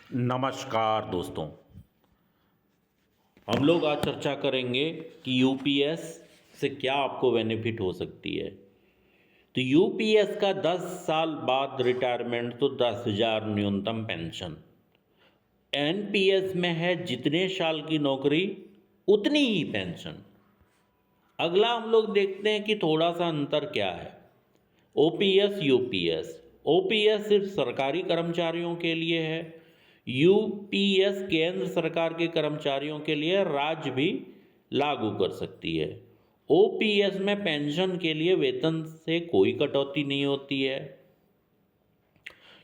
नमस्कार दोस्तों। हम लोग आज चर्चा करेंगे कि यूपीएस से क्या आपको बेनिफिट हो सकती है। तो यूपीएस का 10 साल बाद रिटायरमेंट तो 10,000 न्यूनतम पेंशन। एनपीएस में है जितने साल की नौकरी उतनी ही पेंशन। अगला हम लोग देखते हैं कि थोड़ा सा अंतर क्या है। OPS UPS. ओपीएस सिर्फ सरकारी कर्मचारियों के लिए है। यूपीएस केंद्र सरकार के कर्मचारियों के लिए राज्य भी लागू कर सकती है। ओपीएस में पेंशन के लिए वेतन से कोई कटौती नहीं होती है।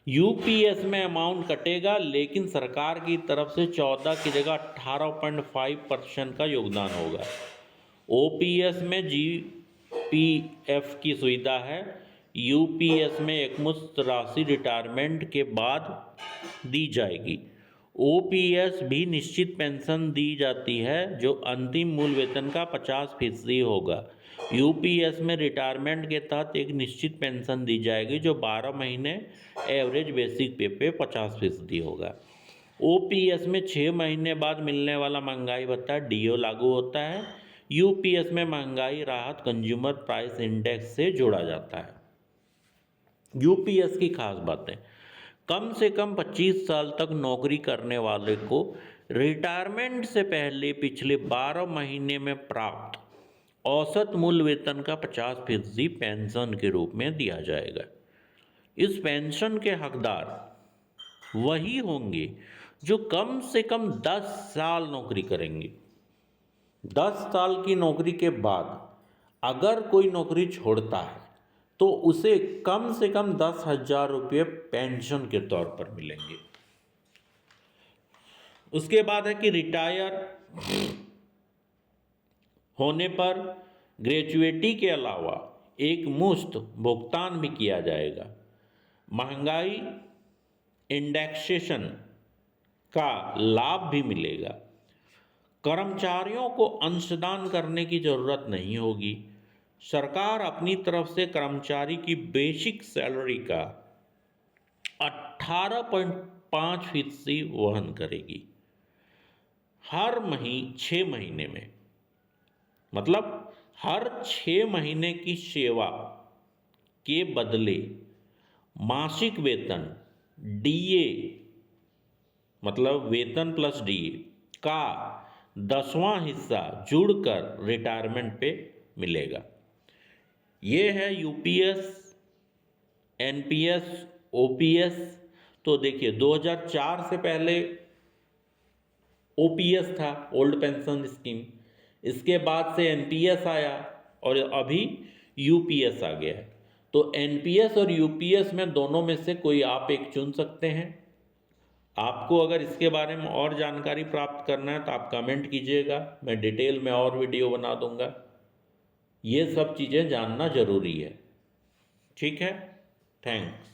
यूपीएस में अमाउंट कटेगा लेकिन सरकार की तरफ से 14 की जगह 18.5% का योगदान होगा। ओपीएस में जीपीएफ की सुविधा है। यूपीएस में एकमुश्त राशि रिटायरमेंट के बाद दी जाएगी। ओपीएस भी निश्चित पेंशन दी जाती है जो अंतिम मूल वेतन का 50% होगा। यूपीएस में रिटायरमेंट के तहत एक निश्चित पेंशन दी जाएगी जो 12 महीने एवरेज बेसिक पे 50% होगा। ओपीएस में 6 महीने बाद मिलने वाला महंगाई भत्ता डीओ लागू होता है। यूपीएस में महंगाई राहत कंज्यूमर प्राइस इंडेक्स से जोड़ा जाता है। यूपीएस की खास बातें। कम से कम 25 साल तक नौकरी करने वाले को रिटायरमेंट से पहले पिछले 12 महीने में प्राप्त औसत मूल वेतन का 50% पेंशन के रूप में दिया जाएगा। इस पेंशन के हकदार वही होंगे जो कम से कम 10 साल नौकरी करेंगे। 10 साल की नौकरी के बाद अगर कोई नौकरी छोड़ता है तो उसे कम से कम 10,000 रुपये पेंशन के तौर पर मिलेंगे। उसके बाद है कि रिटायर होने पर ग्रेजुएटी के अलावा एक मुश्त भुगतान भी किया जाएगा। महंगाई इंडेक्सेशन का लाभ भी मिलेगा। कर्मचारियों को अंशदान करने की ज़रूरत नहीं होगी। सरकार अपनी तरफ से कर्मचारी की बेसिक सैलरी का 18.5% वहन करेगी। हर 6 महीने में, मतलब हर 6 महीने की सेवा के बदले मासिक वेतन डीए, मतलब वेतन प्लस डीए का 10वां हिस्सा जुड़कर रिटायरमेंट पे मिलेगा। ये है यूपीएस, एनपीएस, ओपीएस। तो देखिए 2004 से पहले ओपीएस था, ओल्ड पेंशन स्कीम। इसके बाद से एनपीएस आया और अभी यूपीएस आ गया है। तो एनपीएस और यूपीएस में दोनों में से कोई आप एक चुन सकते हैं। आपको अगर इसके बारे में और जानकारी प्राप्त करना है तो आप कमेंट कीजिएगा, मैं डिटेल में और वीडियो बना दूंगा। ये सब चीज़ें जानना ज़रूरी है। ठीक है, थैंक्स।